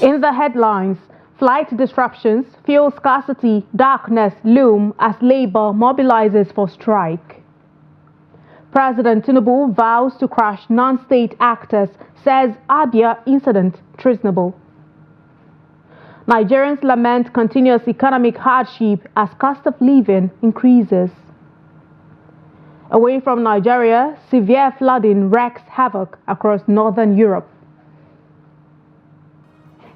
In the headlines, flight disruptions, fuel scarcity, darkness loom as Labour mobilizes for strike. President Tinubu vows to crush non-state actors, says Abia incident treasonable. Nigerians lament continuous economic hardship as cost of living increases. Away from Nigeria, severe flooding wreaks havoc across northern Europe.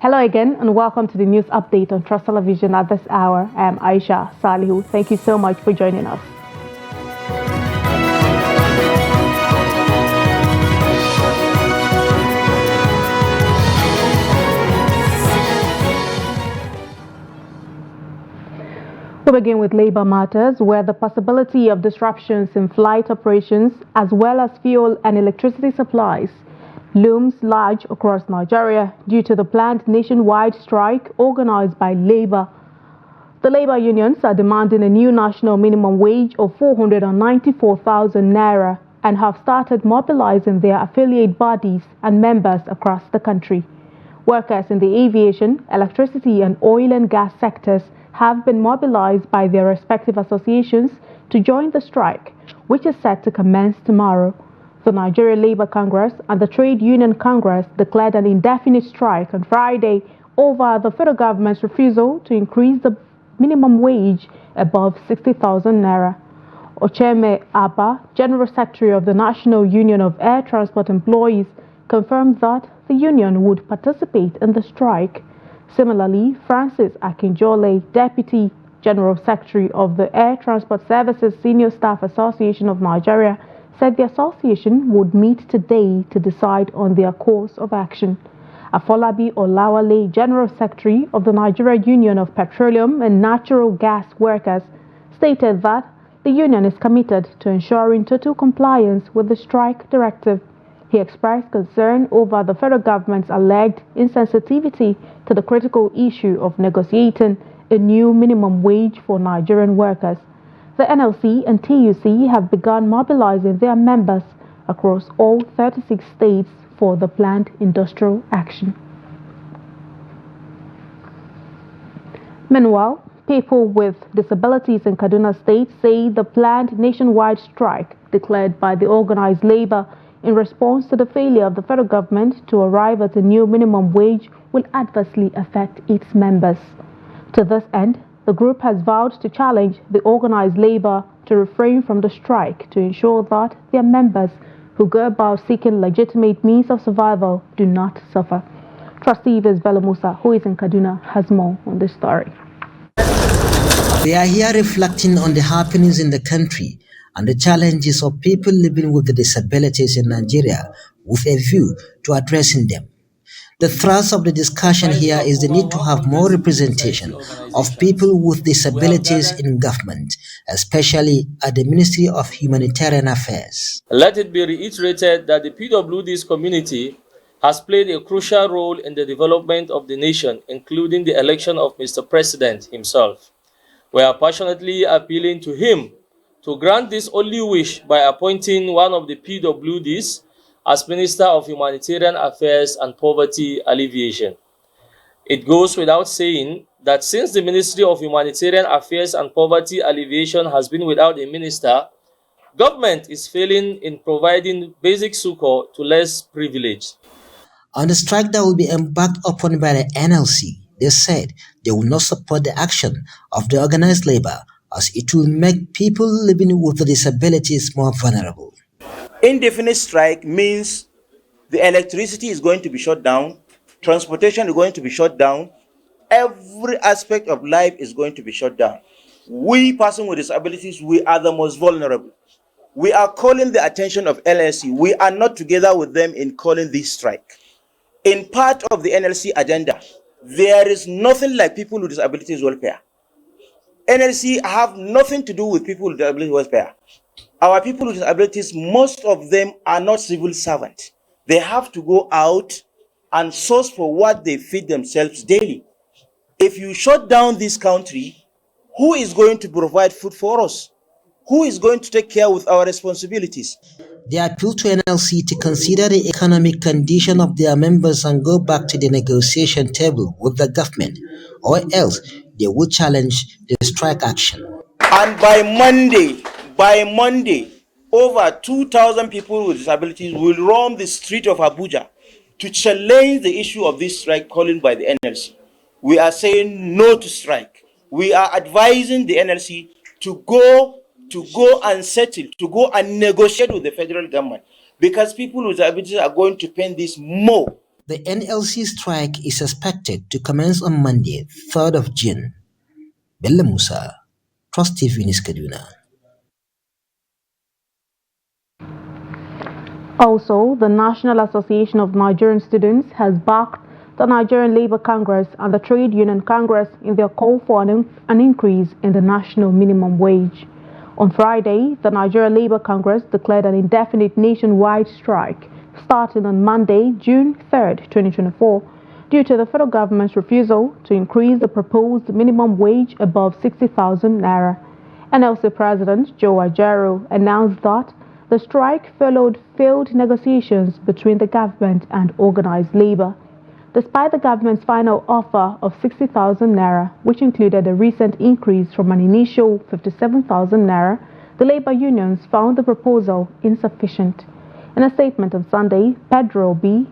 Hello again and welcome to the news update on Trust Television at this hour. I am Aisha Salihu. Thank you so much for joining us. We begin with labor matters, where the possibility of disruptions in flight operations as well as fuel and electricity supplies looms large across Nigeria due to the planned nationwide strike organized by Labour. The labor unions are demanding a new national minimum wage of 494,000 naira and have started mobilizing their affiliate bodies and members across the country. Workers in the aviation, electricity and oil and gas sectors have been mobilized by their respective associations to join the strike, which is set to commence tomorrow. The Nigeria Labour Congress and the Trade Union Congress declared an indefinite strike on Friday over the federal government's refusal to increase the minimum wage above 60,000 naira. Ocheme Abba, General Secretary of the National Union of Air Transport Employees, confirmed that the union would participate in the strike. Similarly, Francis Akinjole, Deputy General Secretary of the Air Transport Services Senior Staff Association of Nigeria, said the association would meet today to decide on their course of action. Afolabi Olawale, General Secretary of the Nigeria Union of Petroleum and Natural Gas Workers, stated that the union is committed to ensuring total compliance with the strike directive. He expressed concern over the federal government's alleged insensitivity to the critical issue of negotiating a new minimum wage for Nigerian workers. The NLC and TUC have begun mobilizing their members across all 36 states for the planned industrial action. Meanwhile, people with disabilities in Kaduna State say the planned nationwide strike declared by the organized labor in response to the failure of the federal government to arrive at a new minimum wage will adversely affect its members. To this end, the group has vowed to challenge the organized labor to refrain from the strike to ensure that their members who go about seeking legitimate means of survival do not suffer. Trustee Yves Bello Musa, who is in Kaduna, has more on this story. We are here reflecting on the happenings in the country and the challenges of people living with the disabilities in Nigeria with a view to addressing them. The thrust of the discussion here is the need to have more representation of people with disabilities in government, especially at the Ministry of Humanitarian Affairs. Let it be reiterated that the PWD's community has played a crucial role in the development of the nation, including the election of Mr. President himself. We are passionately appealing to him to grant this only wish by appointing one of the PWDs as Minister of Humanitarian Affairs and Poverty Alleviation. It goes without saying that since the Ministry of Humanitarian Affairs and Poverty Alleviation has been without a minister, government is failing in providing basic succor to less privileged. On the strike that will be embarked upon by the NLC, they said they will not support the action of the organized labor as it will make people living with disabilities more vulnerable. Indefinite strike means the electricity is going to be shut down, transportation is going to be shut down, every aspect of life is going to be shut down. We, persons with disabilities, we are the most vulnerable. We are calling the attention of NLC. We are not together with them in calling this strike. In part of the NLC agenda, there is nothing like people with disabilities welfare. NLC have nothing to do with people with disabilities welfare. Our people with disabilities, most of them are not civil servants. They have to go out and source for what they feed themselves daily. If you shut down this country, who is going to provide food for us? Who is going to take care with our responsibilities? They appeal to NLC to consider the economic condition of their members and go back to the negotiation table with the government, or else they will challenge the strike action. And by Monday, over 2,000 people with disabilities will roam the street of Abuja to challenge the issue of this strike calling by the NLC. We are saying no to strike. We are advising the NLC to go and settle, to go and negotiate with the federal government, because people with disabilities are going to pay this more. The NLC strike is expected to commence on Monday, 3rd of June. Bello Musa, Trust TV News Kaduna. Also, the National Association of Nigerian Students has backed the Nigerian Labour Congress and the Trade Union Congress in their call for an increase in the national minimum wage. On Friday, the Nigerian Labour Congress declared an indefinite nationwide strike starting on Monday, June 3, 2024, due to the federal government's refusal to increase the proposed minimum wage above 60,000 naira. NLC President Joe Ajaero announced that the strike followed failed negotiations between the government and organized labor. Despite the government's final offer of 60,000 naira, which included a recent increase from an initial 57,000 naira, the labor unions found the proposal insufficient. In a statement on Sunday, Pedro B.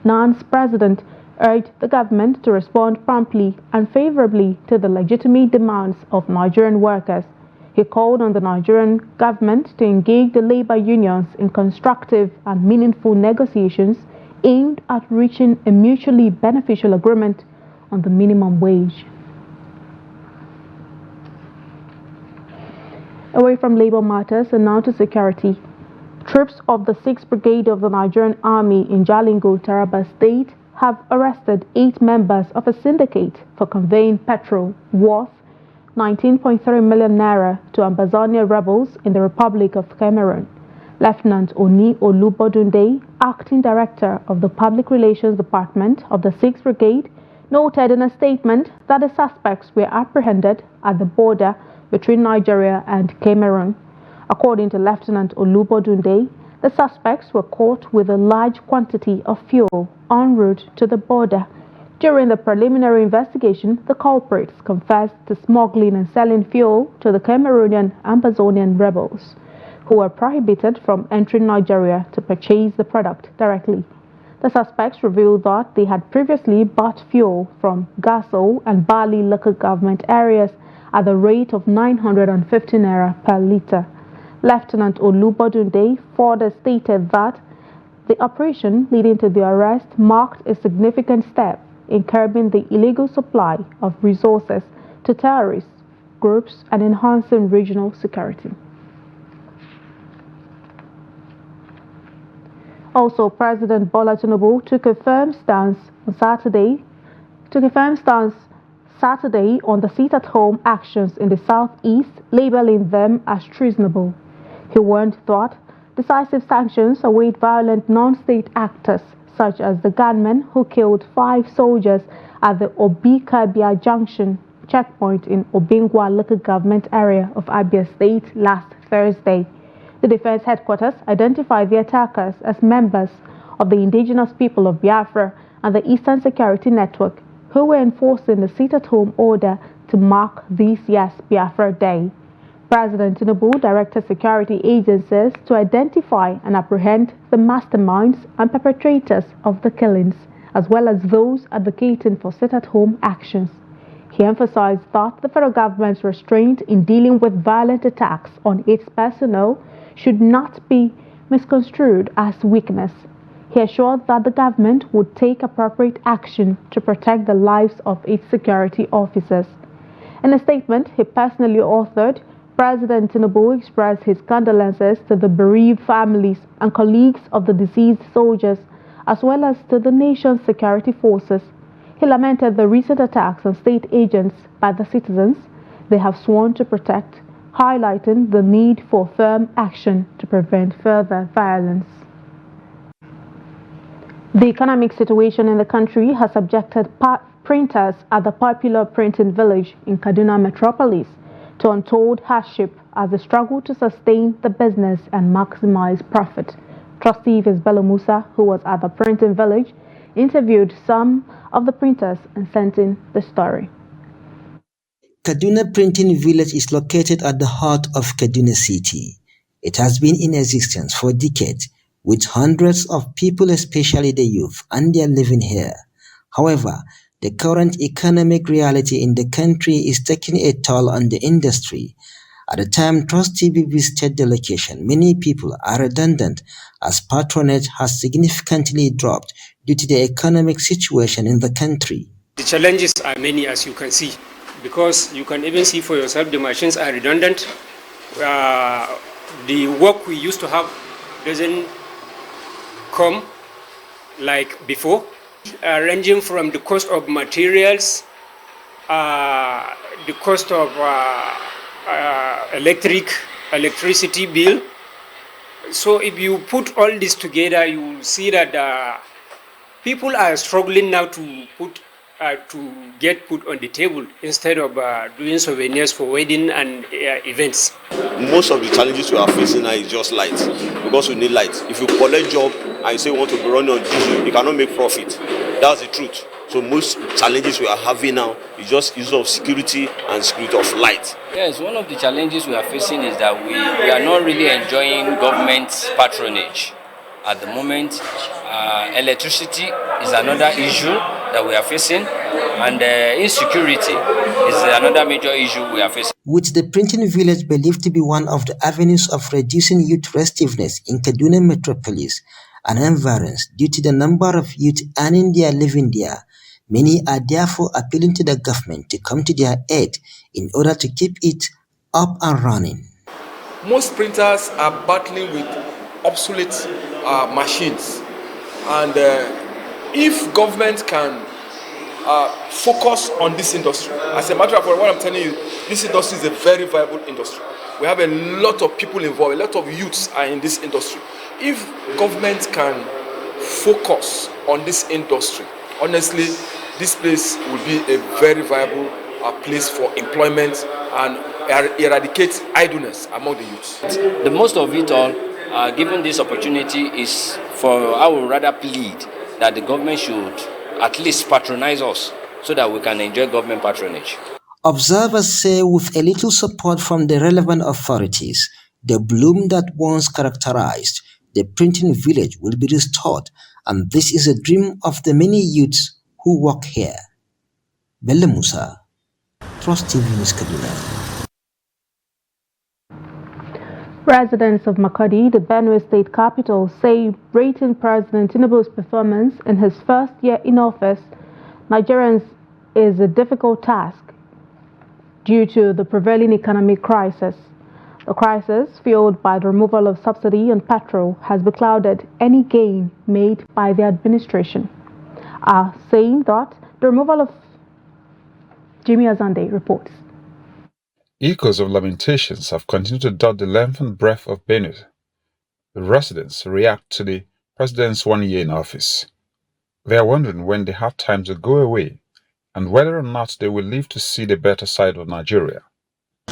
NAN's president urged the government to respond promptly and favorably to the legitimate demands of Nigerian workers. He called on the Nigerian government to engage the labor unions in constructive and meaningful negotiations aimed at reaching a mutually beneficial agreement on the minimum wage. Away from labor matters and now to security. Troops of the 6th Brigade of the Nigerian Army in Jalingo, Taraba State have arrested 8 members of a syndicate for conveying petrol worth 19.3 million naira to Ambazonia rebels in the Republic of Cameroon. Lieutenant Oni Olubodunde, Acting Director of the Public Relations Department of the 6th Brigade, noted in a statement that the suspects were apprehended at the border between Nigeria and Cameroon. According to Lieutenant Olubodunde, the suspects were caught with a large quantity of fuel en route to the border. During the preliminary investigation, the culprits confessed to smuggling and selling fuel to the Cameroonian Ambazonian rebels, who were prohibited from entering Nigeria to purchase the product directly. The suspects revealed that they had previously bought fuel from Gaso and Bali local government areas at the rate of 950 naira per litre. Lieutenant Olubodunde further stated that the operation leading to the arrest marked a significant step in curbing the illegal supply of resources to terrorist groups and enhancing regional security. Also, President Bola Tinubu took a firm stance Saturday on the sit-at-home actions in the southeast, labeling them as treasonable. He warned that decisive sanctions await violent non-state actors such as the gunmen who killed 5 soldiers at the Obi-Kabia Junction checkpoint in Obingwa local government area of Abia State last Thursday. The defense headquarters identified the attackers as members of the indigenous people of Biafra and the Eastern Security Network, who were enforcing the sit-at-home order to mark this year's Biafra Day. President Tinubu directed security agencies to identify and apprehend the masterminds and perpetrators of the killings, as well as those advocating for sit-at-home actions. He emphasized that the federal government's restraint in dealing with violent attacks on its personnel should not be misconstrued as weakness. He assured that the government would take appropriate action to protect the lives of its security officers. In a statement he personally authored, President Tinubu expressed his condolences to the bereaved families and colleagues of the deceased soldiers, as well as to the nation's security forces. He lamented the recent attacks on state agents by the citizens they have sworn to protect, highlighting the need for firm action to prevent further violence. The economic situation in the country has subjected printers at the popular printing village in Kaduna metropolis to untold hardship as they struggle to sustain the business and maximize profit. Trustee Bello Musa, who was at the printing village, interviewed some of the printers and sent in the story. Kaduna Printing Village is located at the heart of Kaduna City. It has been in existence for decades, with hundreds of people, especially the youth, and they are living here. However, the current economic reality in the country is taking a toll on the industry. At the time Trust TV visited the location, many people are redundant as patronage has significantly dropped due to the economic situation in the country. The challenges are many, as you can see, because you can even see for yourself the machines are redundant. The work we used to have doesn't come like before, ranging from the cost of materials, the cost of electricity bill. So if you put all this together, you will see that people are struggling now to get put on the table instead of doing souvenirs for wedding and events. Most of the challenges we are facing now is just light, because we need light. If you collect job and you say you want to be running on diesel, you cannot make profit. That's the truth. So most challenges we are having now is just issue of security and security of light. Yes, one of the challenges we are facing is that we are not really enjoying government patronage. At the moment, electricity is another issue that we are facing, and insecurity is another major issue we are facing. With the printing village believed to be one of the avenues of reducing youth restiveness in Kaduna metropolis and environs due to the number of youth earning their living there, many are therefore appealing to the government to come to their aid in order to keep it up and running. Most printers are battling with obsolete machines, and if government can focus on this industry, as a matter of fact, what I'm telling you, this industry is a very viable industry. We have a lot of people involved, a lot of youths are in this industry. If government can focus on this industry, honestly, this place will be a very viable place for employment and eradicate idleness among the youths. The most of it all, given this opportunity, is for, I would rather plead that the government should at least patronize us so that we can enjoy government patronage. Observers say with a little support from the relevant authorities, the bloom that once characterized the printing village will be restored, and this is a dream of the many youths who work here. Bello Musa, Trust TV News, Kaduna. Residents of Makodi, the Benue state capital, say rating President Tinubu's performance in his first year in office, Nigerians, is a difficult task due to the prevailing economic crisis. The crisis, fueled by the removal of subsidy on petrol, has beclouded any gain made by the administration. Saying that the removal of Jimmy Azande reports. Echoes of lamentations have continued to dot the length and breadth of Benue. The residents react to the president's 1 year in office. They are wondering when they have time to go away and whether or not they will live to see the better side of Nigeria.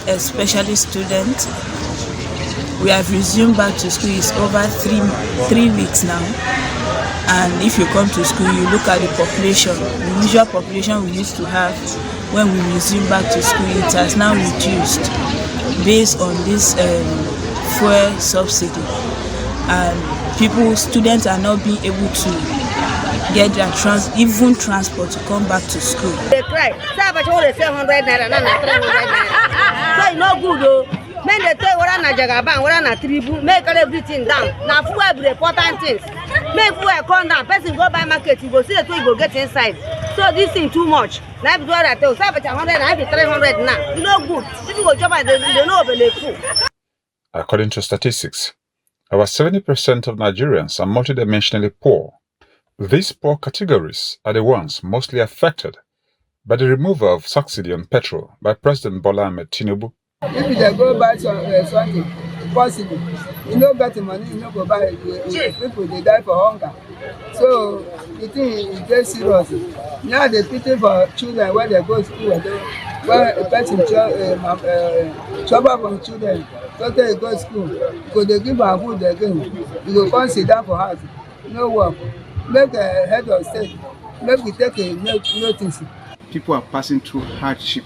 Especially students, we have resumed back to school. It's over three weeks now. And if you come to school, you look at the population, the usual population we used to have when we resume back to school, it has now reduced based on this fuel subsidy. And students are not being able to get their even transport to come back to school. They cry, 700 naira, not 300 naira. So it's not good though. Men they tell what na jagaban, what na tribu, make everything down. Now fuel be the important things. Make fuel come down. Person go buy market, you go see the two, you go get inside. So this thing too much. Now if you I tell 700, now be 300 now. It's not good. People go job they know about the food. According to statistics, about 70% of Nigerians are multidimensionally poor. These poor categories are the ones mostly affected by the removal of subsidy on petrol by President Bola Ahmed Tinubu. If they go buy something, possible, you don't get the money, you don't go buy it. People, they die for hunger. So, the thing is very serious. Now they pity for children when they go to school. when a person trouble from children, after he go school, because they give am food again, he go come sit down for house, no work. Make a head of state, make we take a notice. People are passing through hardship,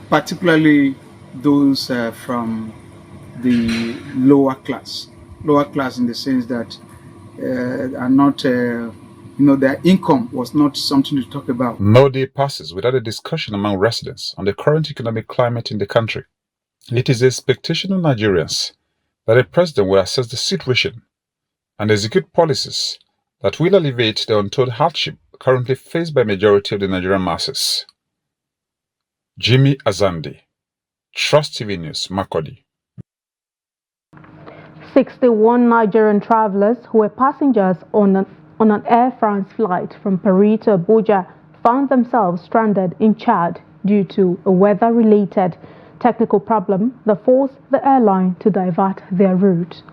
particularly those from the lower class. Lower class in the sense that are not, their income was not something to talk about. No day passes without a discussion among residents on the current economic climate in the country. It is the expectation of Nigerians that a president will assess the situation and execute policies that will alleviate the untold hardship currently faced by majority of the Nigerian masses. Jimmy Azandi, Trust TV News, Makurdi. 61 Nigerian travelers who were passengers on an Air France flight from Paris to Abuja found themselves stranded in Chad due to a weather-related technical problem that forced the airline to divert their route.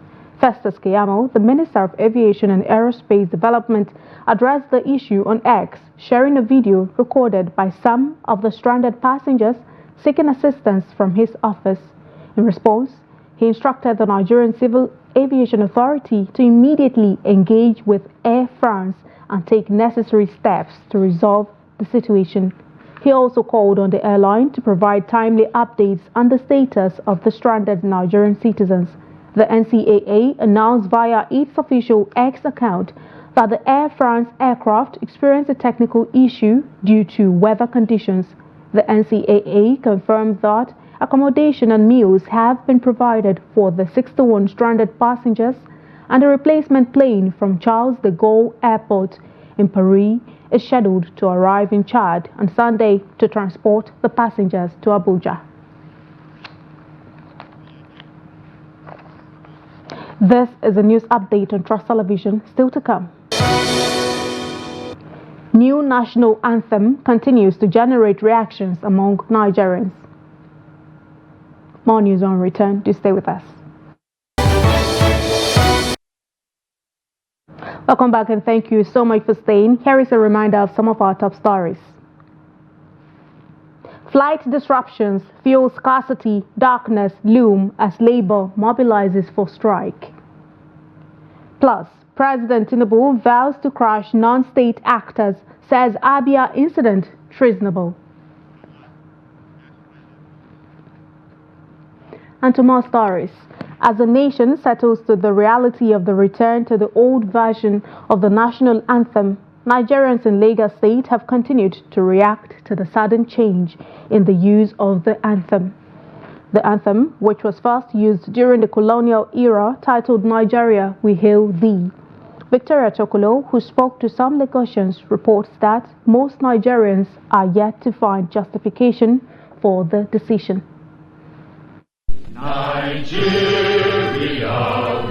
Festus Keyamo, the Minister of Aviation and Aerospace Development, addressed the issue on X, sharing a video recorded by some of the stranded passengers seeking assistance from his office. In response, he instructed the Nigerian Civil Aviation Authority to immediately engage with Air France and take necessary steps to resolve the situation. He also called on the airline to provide timely updates on the status of the stranded Nigerian citizens. The NCAA announced via its official X account that the Air France aircraft experienced a technical issue due to weather conditions. The NCAA confirmed that accommodation and meals have been provided for the 61 stranded passengers, and a replacement plane from Charles de Gaulle Airport in Paris is scheduled to arrive in Chad on Sunday to transport the passengers to Abuja. This is a news update on Trust Television, still to come. New national anthem continues to generate reactions among Nigerians. More news on return. Do stay with us. Welcome back and thank you so much for staying. Here is a reminder of some of our top stories. Flight disruptions, fuel scarcity, darkness loom as Labour mobilizes for strike. Plus, President Tinubu vows to crush non-state actors, says Abia incident treasonable. And to more stories. As the nation settles to the reality of the return to the old version of the national anthem, Nigerians in Lagos State have continued to react to the sudden change in the use of the anthem. The anthem, which was first used during the colonial era, titled Nigeria, We Hail Thee. Victoria Chokolo, who spoke to some Lagosians, reports that most Nigerians are yet to find justification for the decision. Nigeria, we hail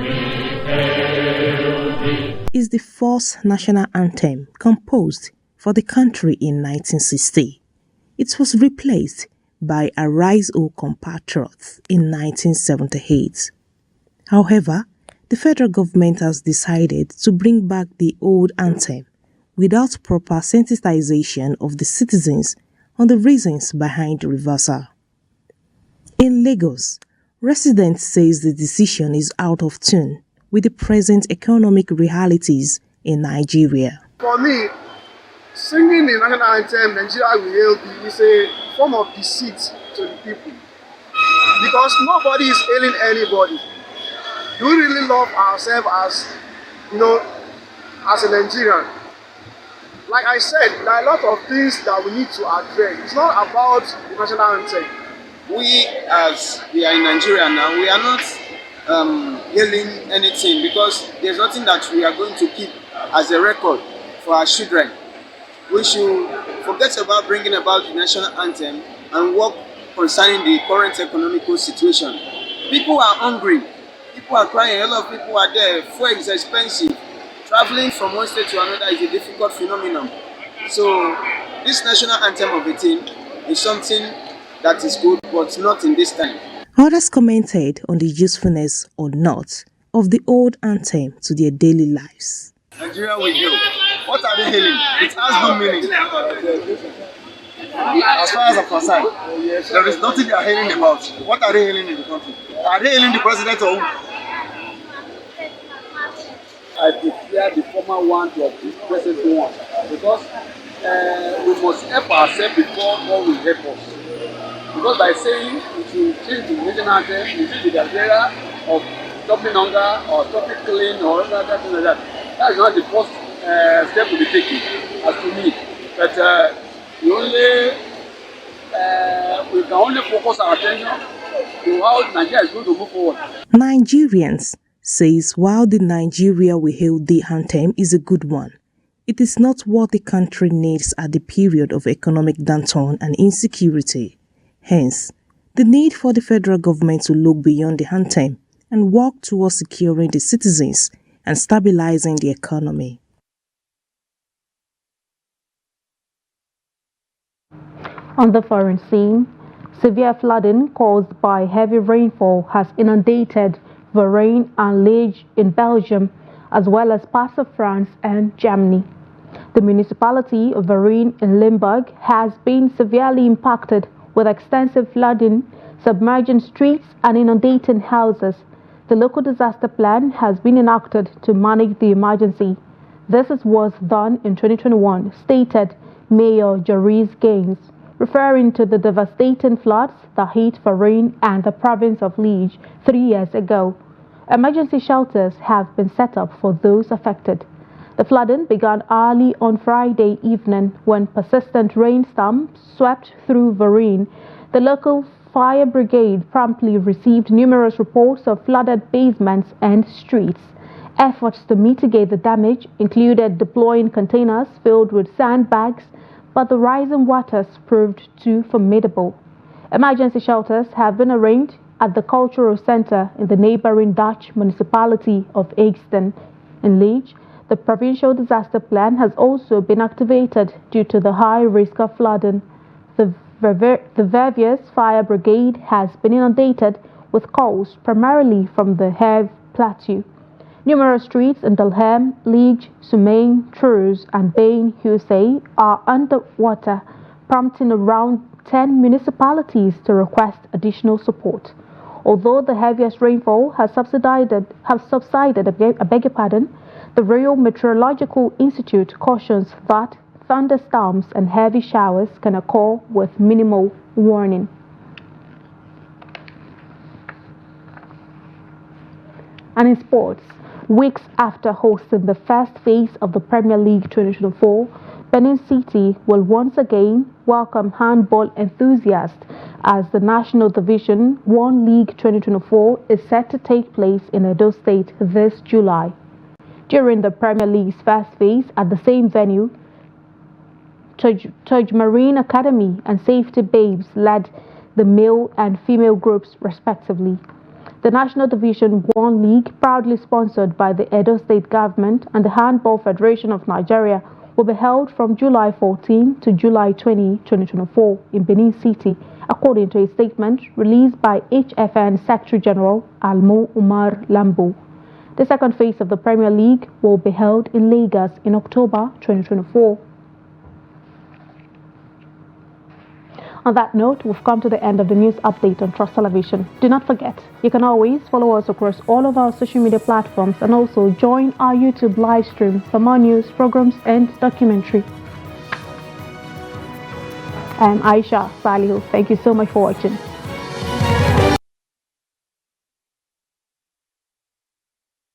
thee is the first national anthem composed for the country in 1960. It was replaced by Arise O Compatriots in 1978. However, the federal government has decided to bring back the old anthem without proper sensitization of the citizens on the reasons behind the reversal. In Lagos, residents say the decision is out of tune with the present economic realities in Nigeria. For me, singing the national anthem, Nigeria Will Hail Thee, is a form of deceit to the people. Because nobody is hailing anybody. Do we really love ourselves as, as a Nigerian? Like I said, there are a lot of things that we need to address. It's not about the national anthem. We, as we are in Nigeria now, we are not hailing anything because there's nothing that we are going to keep as a record for our children. We should forget about bringing about the national anthem and work concerning the current economical situation. People are hungry, people are crying, a lot of people are there, fuel is expensive. Traveling from one state to another is a difficult phenomenon. So this national anthem of the team is something that is good, but not in this time. Others commented on the usefulness or not of the old anthem to their daily lives. Nigeria will hail. What are they hailing? It has no meaning. As far as I'm concerned, there is nothing they are hailing about. What are they hailing in the country? Are they hailing the president or who? I declare the former one to the present one because we must help ourselves before God will help us. Because by saying it will change the national anthem, it will be the agenda of stopping hunger or stopping killing or other things like that. That is not the first step to be taken, as to me. But we can only focus our attention to how Nigeria is going to move forward. Nigerians says while the Nigeria we hail the anthem is a good one, it is not what the country needs at the period of economic downturn and insecurity. Hence, the need for the federal government to look beyond the anthem and work towards securing the citizens and stabilizing the economy. On the foreign scene, severe flooding caused by heavy rainfall has inundated Varenne and Liege in Belgium, as well as parts of France and Germany. The municipality of Varenne in Limburg has been severely impacted with extensive flooding, submerging streets and inundating houses. The local disaster plan has been enacted to manage the emergency. This was done in 2021, stated Mayor Joris Gaines, referring to the devastating floods that hit Varenne and the province of Liege 3 years ago. Emergency shelters have been set up for those affected. The flooding began early on Friday evening when persistent rainstorms swept through Varenne. The local fire brigade promptly received numerous reports of flooded basements and streets. Efforts to mitigate the damage included deploying containers filled with sandbags, but the rising waters proved too formidable. Emergency shelters have been arranged at the cultural center in the neighboring Dutch municipality of Eegsten. In Liege, the provincial disaster plan has also been activated due to the high risk of flooding. The Verviers Fire Brigade has been inundated with calls primarily from the Herve Plateau. Numerous streets in Delhem, Liege, Sumain, Trouz, and Bain Hussein are underwater, prompting around 10 municipalities to request additional support. Although the heaviest rainfall has subsided, the Royal Meteorological Institute cautions that thunderstorms and heavy showers can occur with minimal warning. And in sports, weeks after hosting the first phase of the Premier League 2024, Benin City will once again welcome handball enthusiasts as the National Division 1 League 2024 is set to take place in Edo State this July. During the Premier League's first phase at the same venue, Tuj Marine Academy and Safety Babes led the male and female groups respectively. The National Division 1 League, proudly sponsored by the Edo State Government and the Handball Federation of Nigeria, will be held from July 14 to July 20, 2024 in Benin City, according to a statement released by HFN Secretary General Almo Umar Lambo. The second phase of the Premier League will be held in Lagos in October 2024. On that note, we've come to the end of the news update on Trust Television. Do not forget, you can always follow us across all of our social media platforms and also join our YouTube live stream for more news, programs, and documentary. I'm Aisha Salihu. Thank you so much for watching.